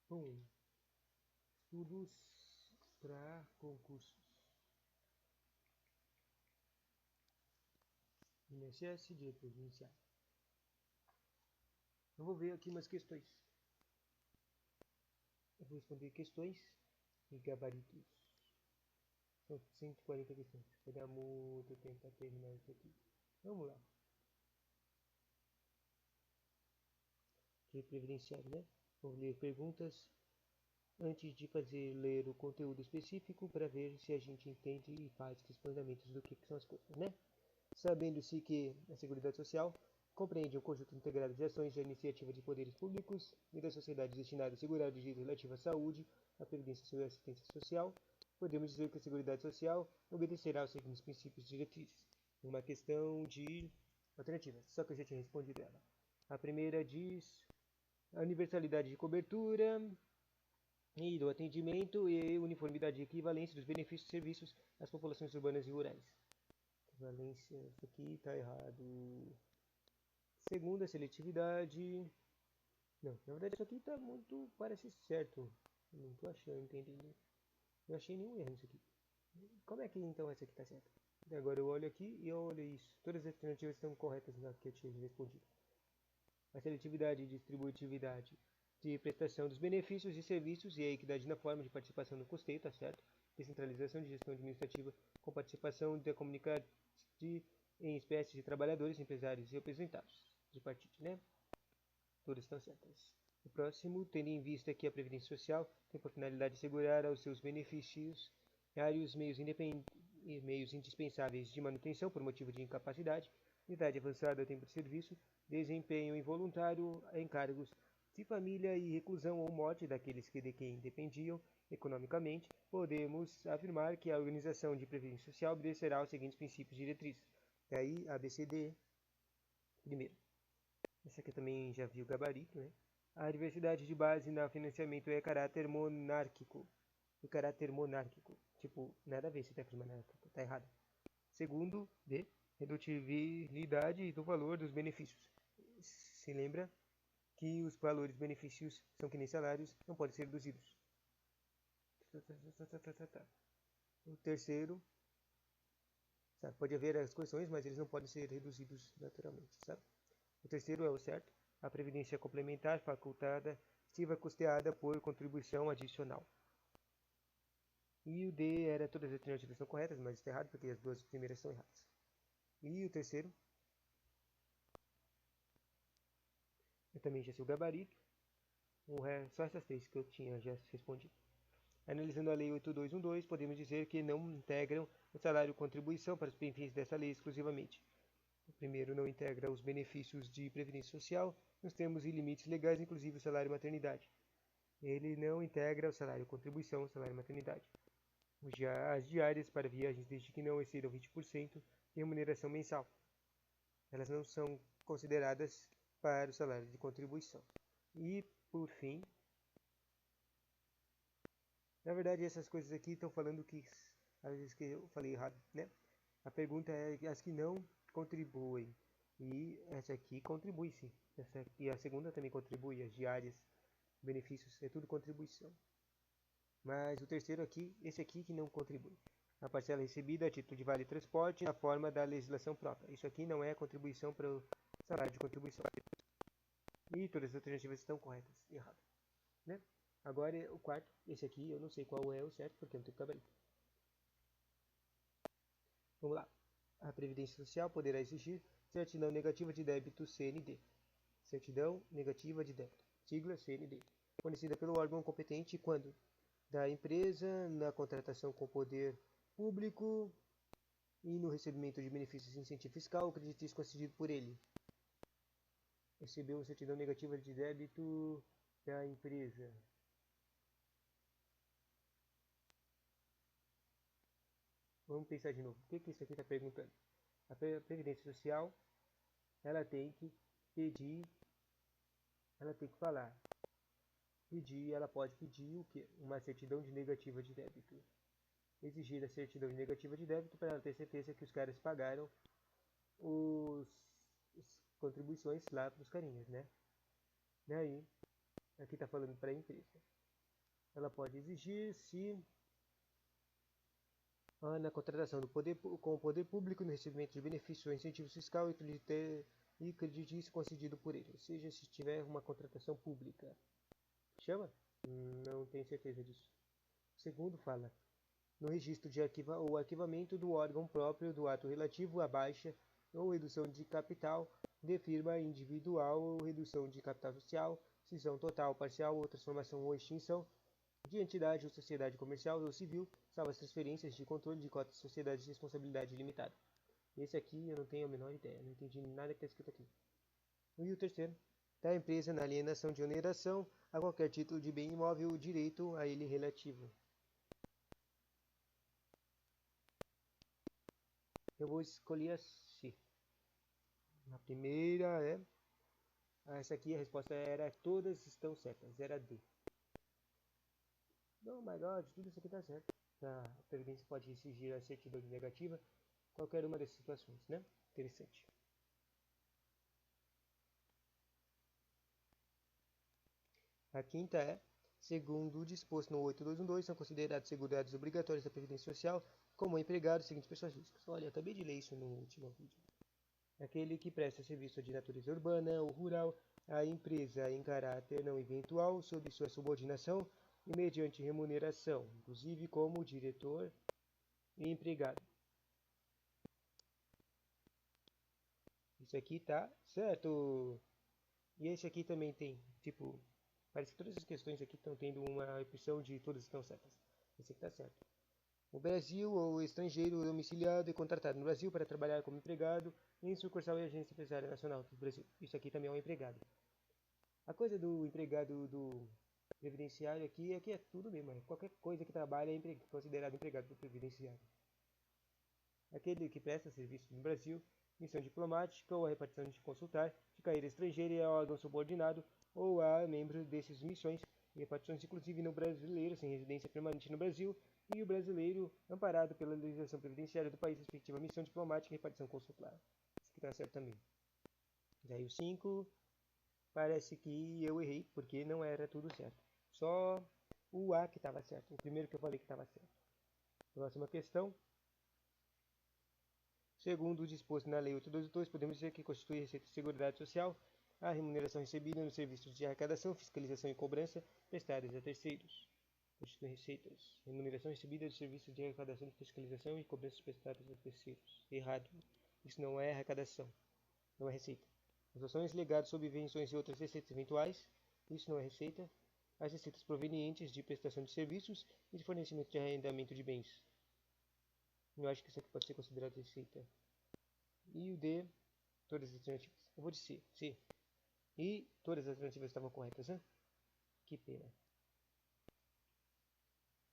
Bom, estudos para concursos. INSS, diretor inicial. Eu vou ver aqui umas questões. Eu vou responder questões e gabaritos. São 140 questões. Vai dar muito tempo para terminar isso aqui. Vamos lá. Direito previdenciário, né? Vou ler perguntas antes de ler o conteúdo específico para ver se a gente entende e faz os fundamentos do que são as coisas, né? Sabendo-se que a Seguridade Social compreende um conjunto integrado de ações da iniciativa de poderes públicos e da sociedade destinada a assegurar o direito relativo à saúde, à previdência e à assistência social, podemos dizer que a Seguridade Social obedecerá aos seguintes princípios diretrizes. Uma questão de alternativas, só que eu já tinha respondido ela. A primeira diz a universalidade de cobertura e do atendimento e uniformidade e equivalência dos benefícios e serviços às populações urbanas e rurais. Equivalência, isso aqui está errado. Segunda, seletividade. Não, na verdade isso aqui está muito, parece certo. Não estou achando, entendendo. Não achei nenhum erro nisso aqui. Como é que então essa aqui está certa? Agora eu olho aqui e eu olho isso. Todas as alternativas estão corretas na que eu tinha respondido. A seletividade e distributividade de prestação dos benefícios e serviços e a equidade na forma de participação no custeio, tá certo? Descentralização de gestão administrativa com participação da comunidade em espécies de trabalhadores, empresários e representados de partido, né? Todas estão certas. O próximo, tendo em vista que a Previdência Social tem por finalidade assegurar aos seus beneficiários meios indispensáveis de manutenção por motivo de incapacidade, idade avançada, tempo de serviço, desempenho involuntário, encargos de família e reclusão ou morte daqueles que de quem dependiam economicamente, podemos afirmar que a organização de previdência social obedecerá aos seguintes princípios diretrizes. Daí, ABCD. Primeiro, esse aqui também já viu o gabarito, né? A diversidade de base no financiamento é caráter monárquico. O caráter monárquico. Tipo, nada a ver esse técnico monárquico, tá errado. Segundo, D. Redutibilidade do valor dos benefícios. Se lembra que os valores dos benefícios são que nem salários, não podem ser reduzidos. O terceiro, sabe, pode haver as correções, mas eles não podem ser reduzidos naturalmente, sabe? O terceiro é o certo. A previdência complementar facultada estiva custeada por contribuição adicional. E o D era todas as alternativas estão corretas, mas está errado porque as duas primeiras são erradas. E o terceiro, eu também já sei o gabarito. Só essas três que eu tinha já respondido. Analisando a Lei 8212, podemos dizer que não integram o salário contribuição para os benefícios dessa lei exclusivamente. O primeiro não integra os benefícios de previdência social nos termos e limites legais, inclusive o salário maternidade. Ele não integra o salário contribuição, o salário maternidade. As diárias para viagens desde que não excedam 20% de remuneração mensal. Elas não são consideradas para o salário de contribuição. E, por fim, na verdade essas coisas aqui estão falando que, às vezes que eu falei errado, né? A pergunta é as que não contribuem. E essa aqui contribui sim. E a segunda também contribui, as diárias, benefícios, é tudo contribuição. Mas o terceiro aqui, esse aqui que não contribui. A parcela recebida a título de vale transporte na forma da legislação própria. Isso aqui não é contribuição para o salário de contribuição. E todas as alternativas estão corretas. Errado. Né? Agora o quarto, esse aqui eu não sei qual é o certo, porque eu não tenho cabelo. Vamos lá. A Previdência Social poderá exigir certidão negativa de débito CND. Certidão negativa de débito. Sigla CND. Fornecida pelo órgão competente quando? Da empresa, na contratação com o poder público e no recebimento de benefícios de incentivo fiscal ou creditício concedido por ele. Recebeu uma certidão negativa de débito da empresa. Vamos pensar de novo. O que isso aqui está perguntando? A Previdência Social, ela tem que pedir, ela tem que falar. Ela pode pedir o quê? Uma certidão de negativa de débito. Exigir a certidão de negativa de débito para ela ter certeza que os caras pagaram as contribuições lá para os carinhas, né? E aí, aqui está falando para a empresa. ela pode exigir se na contratação com o poder público no recebimento de benefício ou incentivo fiscal e creditício concedido por ele, ou seja, se tiver uma contratação pública. Chama? Não tenho certeza disso. O segundo fala no registro de o arquivamento do órgão próprio do ato relativo à baixa ou redução de capital de firma individual ou redução de capital social, cisão total, parcial ou transformação ou extinção de entidade ou sociedade comercial ou civil, salvo as transferências de controle de cotas de sociedade de responsabilidade limitada. Esse aqui eu não tenho a menor ideia, não entendi nada que está escrito aqui. E o terceiro, da empresa na alienação de oneração a qualquer título de bem imóvel ou direito a ele relativo. Eu vou escolher a C. A primeira é... essa aqui a resposta era todas estão certas, era D. Oh my god, tudo isso aqui está certo. A previdência pode exigir a certidão negativa, qualquer uma dessas situações, né? Interessante. A quinta é, segundo o disposto no 8212, são considerados segurados obrigatórios da Previdência Social como empregados os seguintes pessoas físicas. Olha, eu acabei de ler isso no último vídeo. Aquele que presta serviço de natureza urbana ou rural à empresa em caráter não eventual sob sua subordinação e mediante remuneração, inclusive como diretor e empregado. Isso aqui tá certo. E esse aqui também tem, tipo, parece que todas as questões aqui estão tendo uma opção de todas estão certas. Esse aqui tá certo. O Brasil ou estrangeiro domiciliado e contratado no Brasil para trabalhar como empregado em sucursal e agência empresária nacional do Brasil. Isso aqui também é um empregado. A coisa do empregado do previdenciário aqui é que é tudo mesmo. Qualquer coisa que trabalha é considerado empregado do previdenciário. Aquele que presta serviço no Brasil, missão diplomática ou a repartição de consultar, de carreira estrangeira e a órgão subordinado ou a membro dessas missões e repartições, inclusive no brasileiro sem residência permanente no Brasil e o brasileiro amparado pela legislação previdenciária do país respectiva missão diplomática e repartição consular. Isso aqui tá certo também. Daí o 5, parece que eu errei, porque não era tudo certo. Só o A que estava certo, o primeiro que eu falei que estava certo. Próxima questão. Segundo o disposto na Lei 822, podemos dizer que constitui receita de seguridade social a remuneração recebida nos serviços de arrecadação, fiscalização e cobrança prestados a terceiros. Constitui receitas. Remuneração recebida dos serviços de arrecadação, fiscalização e cobranças prestadas a terceiros. Errado. Isso não é arrecadação. Não é receita. As ações legadas, subvenções e outras receitas eventuais. Isso não é receita. As receitas provenientes de prestação de serviços e de fornecimento de arrendamento de bens. Eu acho que isso aqui pode ser considerado receita. E o D, todas as alternativas. Eu vou de C. C. E todas as alternativas estavam corretas, né? Que pena.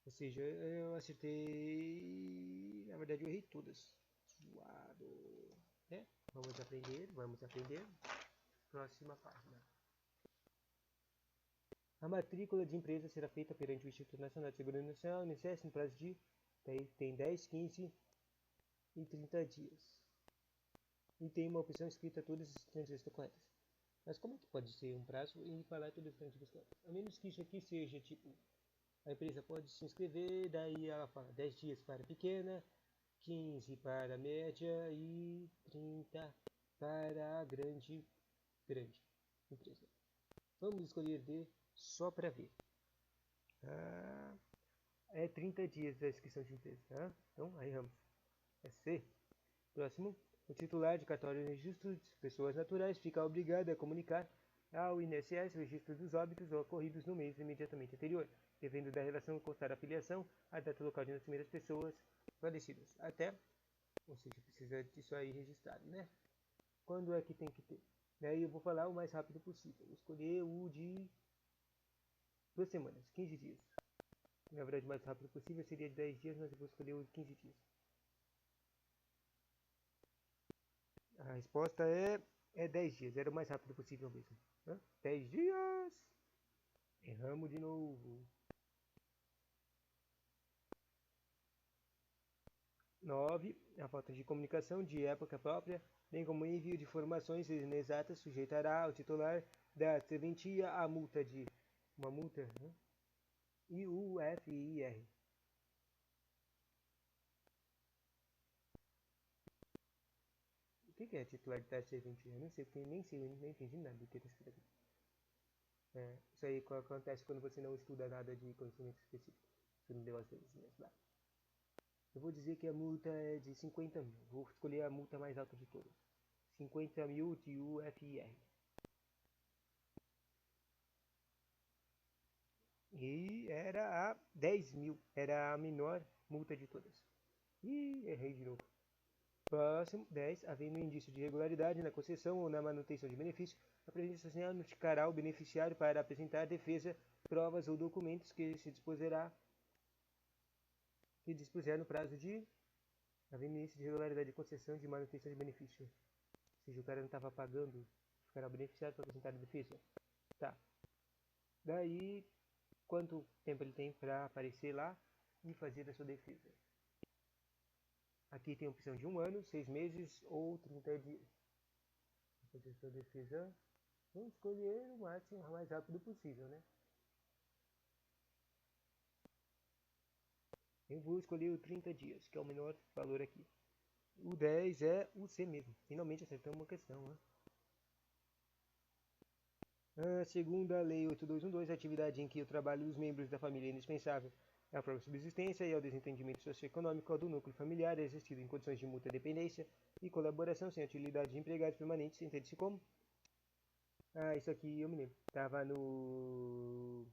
Ou seja, eu acertei... Na verdade, eu errei todas. Suado. É? Vamos aprender, vamos aprender. Próxima página. A matrícula de empresa será feita perante o Instituto Nacional de Segurança Nacional, INSS, no prazo de... Tem 10, 15 e 30 dias. E tem uma opção escrita todas as alternativas estão corretas. Mas como é que pode ser um prazo e falar todas as alternativas corretas? A menos que isso aqui seja tipo... A empresa pode se inscrever, daí ela fala 10 dias para pequena, 15 para média e 30 para a grande empresa. Vamos escolher D só para ver. É 30 dias da inscrição de empresa. Então, aí vamos. É C. Próximo. O titular de cartório de registro de pessoas naturais fica obrigado a comunicar ao INSS o registro dos óbitos ocorridos no mês imediatamente anterior, devendo da relação constar a filiação, a data local de nascimento das pessoas falecidas. Até, ou seja, precisa disso aí registrado, né? Quando é que tem que ter? Daí eu vou falar o mais rápido possível. Vou escolher o de 2 semanas, 15 dias. Na verdade, o mais rápido possível seria de 10 dias, mas eu vou escolher o de 15 dias. A resposta é 10 dias, era o mais rápido possível mesmo. 10 dias! Erramos de novo. 9. A falta de comunicação de época própria, bem como envio de informações inexatas, sujeitará o titular da serventia a multa de... Uma multa, IUFIR. O que é titularidade serventia? Eu não sei, porque nem entendi nada do que está escrito aqui. Isso aí acontece quando você não estuda nada de conhecimento específico. Você não deu as leis lá. Eu vou dizer que a multa é de 50 mil. Vou escolher a multa mais alta de todas. 50 mil de UFIR. E era a 10 mil. Era a menor multa de todas. Ih, errei de novo. Próximo, 10. Havendo indício de irregularidade na concessão ou na manutenção de benefício, a Previdência Social notificará o beneficiário para apresentar defesa, provas ou documentos que dispuser no prazo de havendo indício de irregularidade de concessão de manutenção de benefício. Ou seja, o cara não estava pagando, ficará o beneficiário para apresentar a defesa. Tá. Daí, quanto tempo ele tem para aparecer lá e fazer a sua defesa? Aqui tem a opção de 1 ano, 6 meses ou 30 dias. Fazer a sua defesa. Vamos escolher o máximo, o mais rápido possível, né? Eu vou escolher o 30 dias, que é o menor valor aqui. O 10 é o C mesmo. Finalmente acertamos uma questão, né? Segundo a Lei 8212, a atividade em que o trabalho dos membros da família é indispensável à própria subsistência e ao desentendimento socioeconômico do núcleo familiar é exercido em condições de mútua dependência e colaboração sem utilidade de empregados permanentes, entende-se como? Isso aqui eu me lembro. Tava no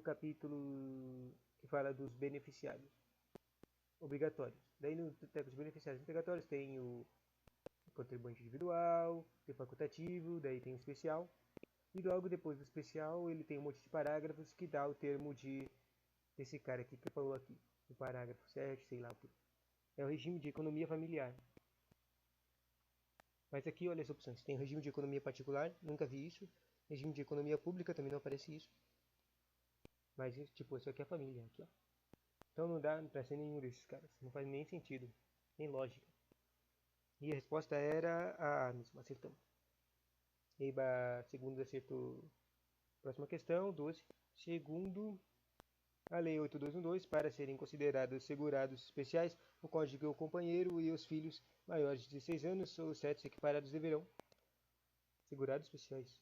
capítulo que fala dos beneficiários obrigatórios. Daí no teco de beneficiários obrigatórios tem o contribuinte individual, tem o facultativo, daí tem o especial. E logo depois do especial ele tem um monte de parágrafos que dá o termo desse cara aqui que falou aqui. O parágrafo 7, sei lá o que. É o regime de economia familiar. Mas aqui olha as opções. Tem regime de economia particular, nunca vi isso. Regime de economia pública, também não aparece isso. Mas tipo, isso aqui é a família. Aqui, ó. Então não dá pra ser nenhum desses caras. Não faz nem sentido. Nem lógica. E a resposta era a mesma, acertamos. Eba, segundo acertou. Próxima questão, 12. Segundo a Lei 8212, para serem considerados segurados especiais, o cônjuge, o companheiro e os filhos maiores de 16 anos ou 7 equiparados deverão. Segurados especiais.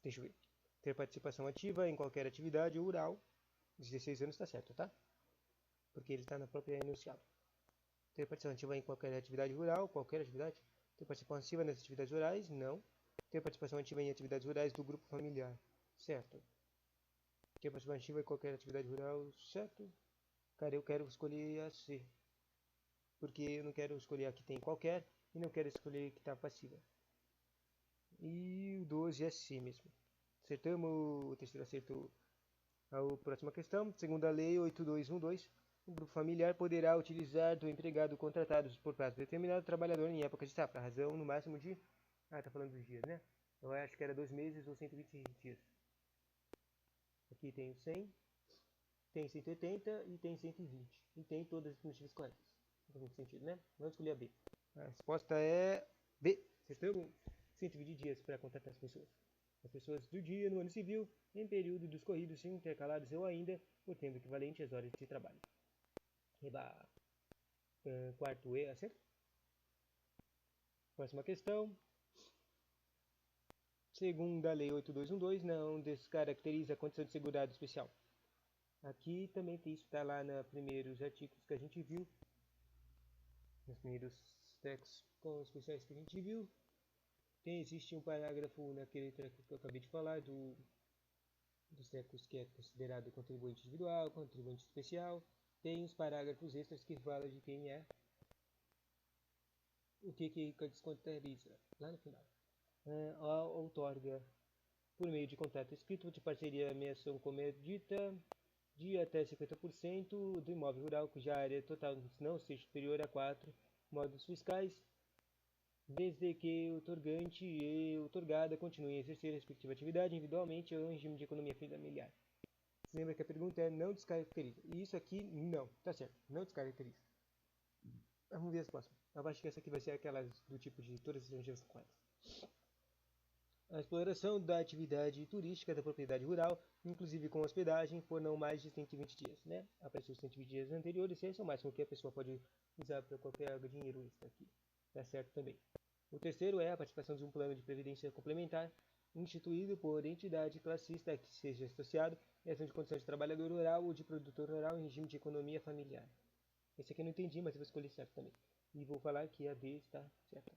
Deixa eu ver. Ter participação ativa em qualquer atividade rural. 16 anos está certo, tá? Porque ele está na própria enunciado. Ter participação ativa em qualquer atividade rural, qualquer atividade. Ter participação ativa nas atividades rurais, não. Ter participação ativa em atividades rurais do grupo familiar, certo. Ter participação ativa em qualquer atividade rural, certo. Cara, eu quero escolher a C. Porque eu não quero escolher a que tem qualquer e não quero escolher que está passiva. E o 12 é C mesmo. Acertamos, o terceiro acertou. A próxima questão, segundo a Lei 8212, o grupo familiar poderá utilizar do empregado contratado por prazo determinado trabalhador em época de safra, razão no máximo de... tá falando dos dias, né? Eu acho que era 2 meses ou 120 dias. Aqui tem o 100, tem 180 e tem 120. E tem todas as alternativas corretas. Não tem muito sentido, né? Vamos escolher a B. A resposta é B. Acertamos 120 dias para contratar as pessoas. As pessoas do dia no ano civil, em período dos corridos intercalados ou ainda por tempo equivalente às horas de trabalho. Eba. Quarto E, acerto? Próxima questão. Segundo a Lei 8212, não descaracteriza a condição de segurado especial. Aqui também tem isso, está lá nos primeiros artigos que a gente viu. Nos primeiros textos com especiais que a gente viu. Existe um parágrafo naquele treco que eu acabei de falar, dos trecos que é considerado contribuinte individual, contribuinte especial. Tem os parágrafos extras que falam de quem é, o que descontabiliza lá no final. Outorga, por meio de contrato escrito de parceria, ameação comedita de até 50% do imóvel rural cuja área total não seja superior a 4 modos fiscais, desde que o otorgante e otorgada continuem a exercer a respectiva atividade individualmente ou em regime de economia familiar. Você lembra que a pergunta é não descaracteriza. E isso aqui não, tá certo, não descaracteriza. Vamos ver as próximas. Eu acho que essa aqui vai ser aquelas do tipo de todas as alternativas corretas. A exploração da atividade turística da propriedade rural, inclusive com hospedagem, por não mais de 120 dias, né? Apareceu os 120 dias anteriores, esse é o máximo que a pessoa pode usar para qualquer dinheiro extra aqui. Tá certo também. O terceiro é a participação de um plano de previdência complementar instituído por entidade classista que seja associado à ação de condição de trabalhador rural ou de produtor rural em regime de economia familiar. Esse aqui eu não entendi, mas eu vou escolher certo também. E vou falar que a D está certa.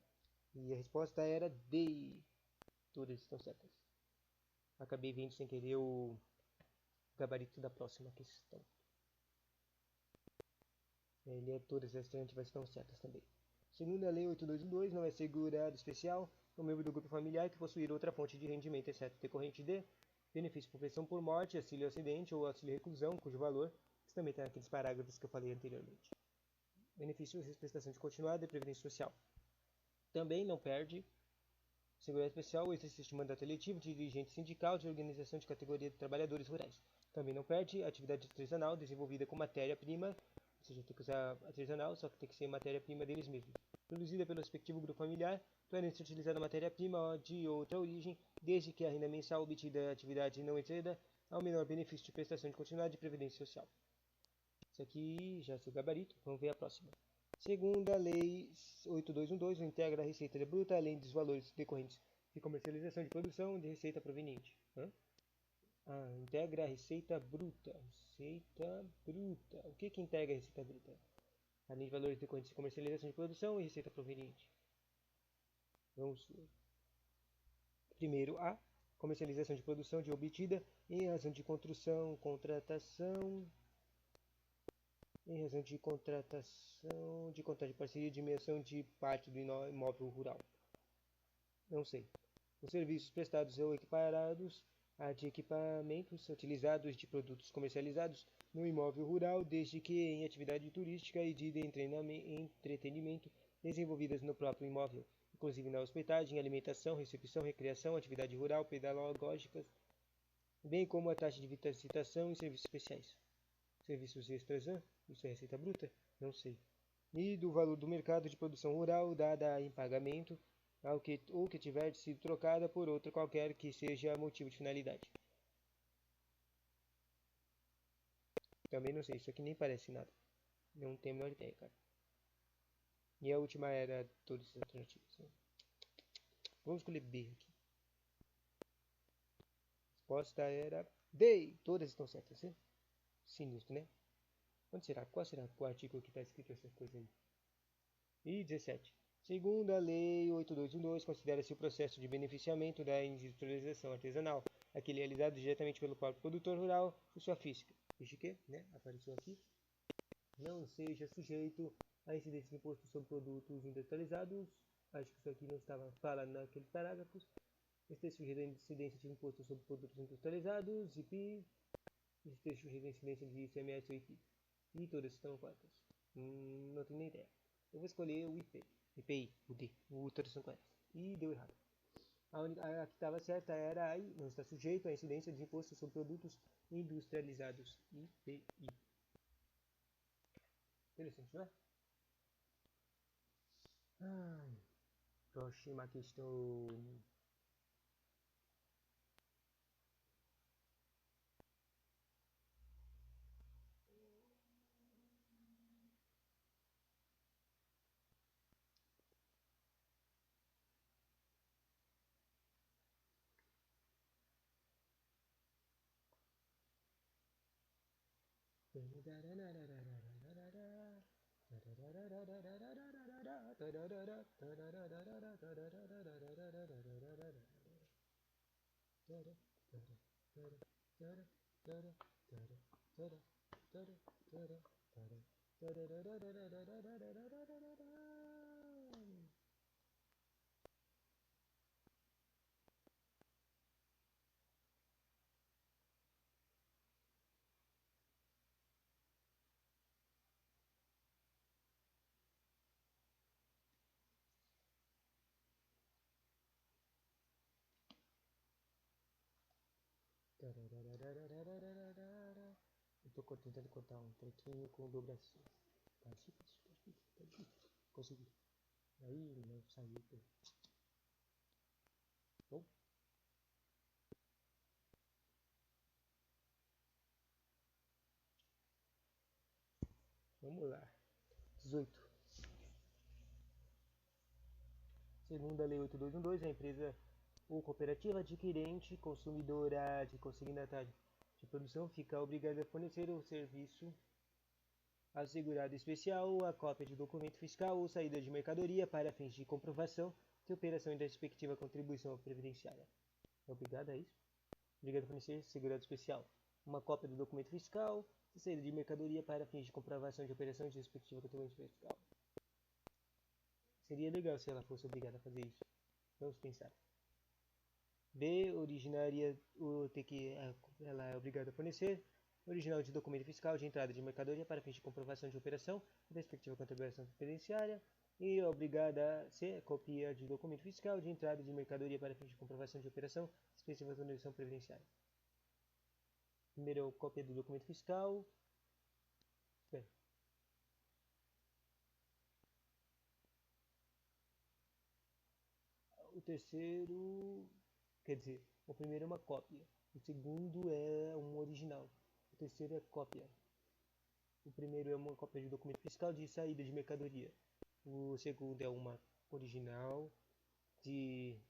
E a resposta era D. Todas estão certas. Acabei vendo sem querer o gabarito da próxima questão. Ele é todas as alternativas estão certas também. Segundo a Lei 8212, não é segurado especial um membro do grupo familiar que possuir outra fonte de rendimento, exceto decorrente de benefício por pensão por morte, auxílio acidente ou auxílio reclusão, cujo valor, isso também está naqueles parágrafos que eu falei anteriormente. Benefício de prestação de continuada e previdência social. Também não perde segurança especial o exercício de mandato eletivo de dirigente sindical de organização de categoria de trabalhadores rurais. Também não perde atividade artesanal desenvolvida com matéria-prima, ou seja, tem que usar artesanal, só que tem que ser matéria-prima deles mesmos. Produzida pelo respectivo grupo familiar, podendo ser utilizada matéria-prima de outra origem, desde que a renda mensal obtida da atividade não exceda ao menor benefício de prestação de continuidade de previdência social. Isso aqui já é seu gabarito, vamos ver a próxima. Segundo a Lei 8212, integra a receita bruta, além dos valores decorrentes de comercialização de produção de receita proveniente. Integra a receita bruta. Receita bruta. O que integra a receita bruta? Além de valores decorrentes de comercialização de produção e receita proveniente. Vamos ver. Primeiro, A. Comercialização de produção de obtida em razão de construção, contratação, em razão de contratação, de contrato de parceria, dimensão de parte do imóvel rural. Não sei. Os serviços prestados ou equiparados a de equipamentos utilizados de produtos comercializados no imóvel rural, desde que em atividade turística e de entretenimento desenvolvidas no próprio imóvel, inclusive na hospedagem, alimentação, recepção, recreação, atividade rural, pedagógicas, bem como a taxa de visitação e serviços especiais. Serviços extras, isso é receita bruta? Não sei. E do valor do mercado de produção rural dada em pagamento ou que tiver sido trocada por outra qualquer que seja motivo de finalidade. Também não sei, isso aqui nem parece nada. Não tenho a menor ideia, cara. E a última era todas as alternativas. Vamos escolher B aqui. A resposta era D. Todas estão certas, né? Sinistro, né? Onde será? Qual será o artigo que está escrito essa coisa aí? E 17. Segundo a Lei 8212, considera-se o processo de beneficiamento da industrialização artesanal, aquele realizado diretamente pelo próprio produtor rural, por sua física, desde que, né, apareceu aqui, não seja sujeito a incidência de imposto sobre produtos industrializados. Acho que isso aqui não estava falando naqueles parágrafos. Esteja sujeito a incidência de imposto sobre produtos industrializados, IPI. Esteja sujeito a incidência de ICMS ou IPI. E todas estão corretas. Não tenho nem ideia. Eu vou escolher o IP. IPI, o D. O todas são corretas. E deu errado. A que estava certa era aí, não está sujeito à incidência de imposto sobre produtos industrializados. IPI. Interessante, não é? Próxima questão. Eu tô tentando contar um trequinho com dobrações. Consegui. Aí não saiu. Bom, Vamos lá. 18. Segundo a Lei 8212, a empresa ou cooperativa adquirente, consumidora de consignatário de produção, fica obrigada a fornecer o serviço assegurado especial, a cópia de documento fiscal ou saída de mercadoria para fins de comprovação de operação e da respectiva contribuição previdenciária. É obrigado a isso? Obrigado a fornecer segurado especial, uma cópia do documento fiscal e saída de mercadoria para fins de comprovação de operação e de respectiva contribuição fiscal. Seria legal se ela fosse obrigada a fazer isso. Vamos pensar. B. Originária, ela é obrigada a fornecer original de documento fiscal de entrada de mercadoria para fins de comprovação de operação e da respectiva contribuição previdenciária. E é obrigada a ser cópia de documento fiscal de entrada de mercadoria para fins de comprovação de operação e respectiva contribuição previdenciária. Primeiro, cópia do documento fiscal. O terceiro, quer dizer, o primeiro é uma cópia, o segundo é um original, o terceiro é cópia. O primeiro é uma cópia de documento fiscal de saída de mercadoria, o segundo é uma original de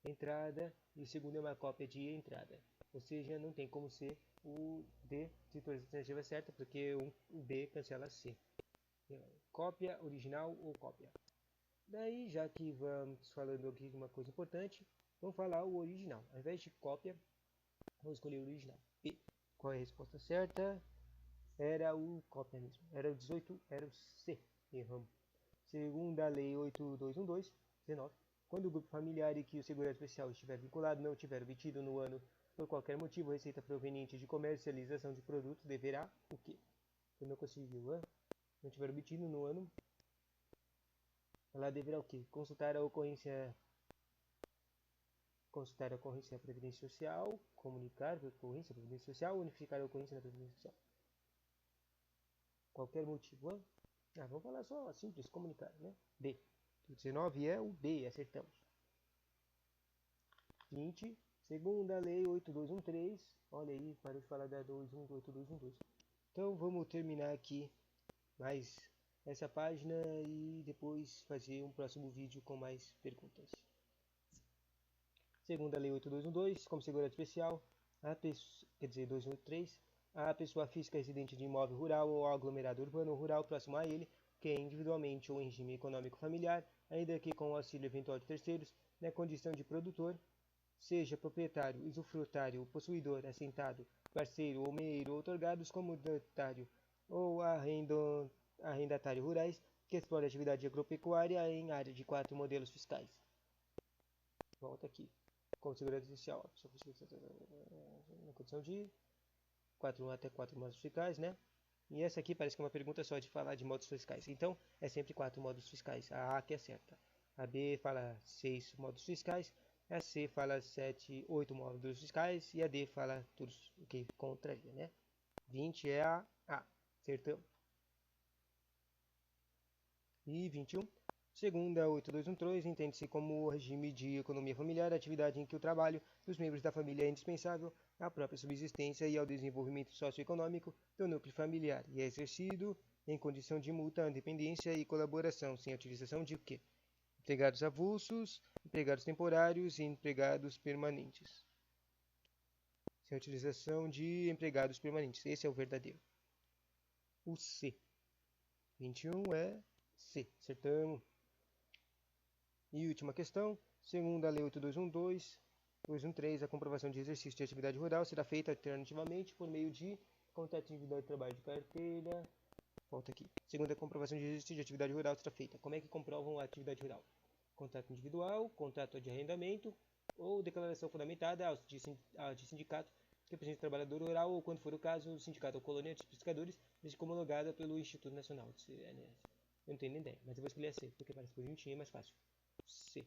entrada e o segundo é uma cópia de entrada. Ou seja, não tem como ser o D se todas as alternativas certas, porque o B cancela C. Cópia, original ou cópia. Daí, já que vamos falando aqui de uma coisa importante, vamos falar o original. Ao invés de cópia, vamos escolher o original. E qual é a resposta certa? Era o cópia mesmo. Era o 18, era o C. Erramos. Segundo a Lei 8212, 19, quando o grupo familiar e que o segurado especial estiver vinculado não tiver obtido no ano, por qualquer motivo, receita proveniente de comercialização de produtos, deverá o quê? Você não conseguiu, não tiver obtido no ano, ela deverá o quê? Consultar a ocorrência da Previdência Social, comunicar a ocorrência da Previdência Social, unificar a ocorrência da Previdência Social. Qualquer motivo. Vamos falar só simples, comunicar, né? B. 19 é o B, acertamos. 20. Segundo a Lei 8213, olha aí, parou de falar da 8212. Então vamos terminar aqui mais essa página e depois fazer um próximo vídeo com mais perguntas. Segundo a Lei 8212, como segurado especial, quer dizer 213, a pessoa física residente de imóvel rural ou aglomerado urbano ou rural próximo a ele, que é individualmente ou em regime econômico familiar, ainda que com o auxílio eventual de terceiros, na condição de produtor, seja proprietário, usufrutário, possuidor, assentado, parceiro ou meeiro, outorgados como dotário ou arrendatário rurais, que explore atividade agropecuária em área de 4 modelos fiscais. Volta aqui. Como segurança social, na condição de 4 até 4 modos fiscais, né? E essa aqui parece que é uma pergunta só de falar de modos fiscais. Então, é sempre 4 modos fiscais. A que é certa. A B fala 6 modos fiscais. A C fala 8 modos fiscais. E a D fala tudo o que contraria, né? 20 é a A. Acertamos. E 21. Segundo a 8213, entende-se como o regime de economia familiar, a atividade em que o trabalho dos membros da família é indispensável à própria subsistência e ao desenvolvimento socioeconômico do núcleo familiar e é exercido em condição de mútua dependência e colaboração, sem a utilização de o quê? Empregados avulsos, empregados temporários e empregados permanentes. Sem a utilização de empregados permanentes. Esse é o verdadeiro. O C. 21 é C. Acertamos. E última questão, segundo a Lei 8213, a comprovação de exercício de atividade rural será feita alternativamente por meio de contrato individual de trabalho de carteira. Volta aqui. Segundo a comprovação de exercício de atividade rural será feita. Como é que comprovam a atividade rural? Contrato individual, contrato de arrendamento ou declaração fundamentada de sindicato que representa o trabalhador rural ou, quando for o caso, o sindicato ou colônia de pescadores, desde que homologada pelo Instituto Nacional de CNS. Eu não tenho nem ideia, mas eu vou escolher a C, porque parece bonitinho e é mais fácil. C.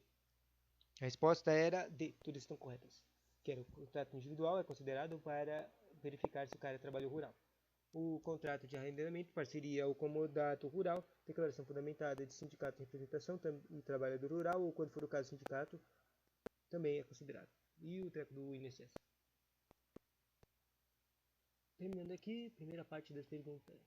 A resposta era D, todas estão corretas. Que era o contrato individual é considerado para verificar se o cara trabalhou rural. O contrato de arrendamento, parceria ou comodato rural, declaração fundamentada de sindicato de representação e trabalhador rural, ou, quando for o caso, sindicato, também é considerado. E o treco do INSS. Terminando aqui, primeira parte das perguntas.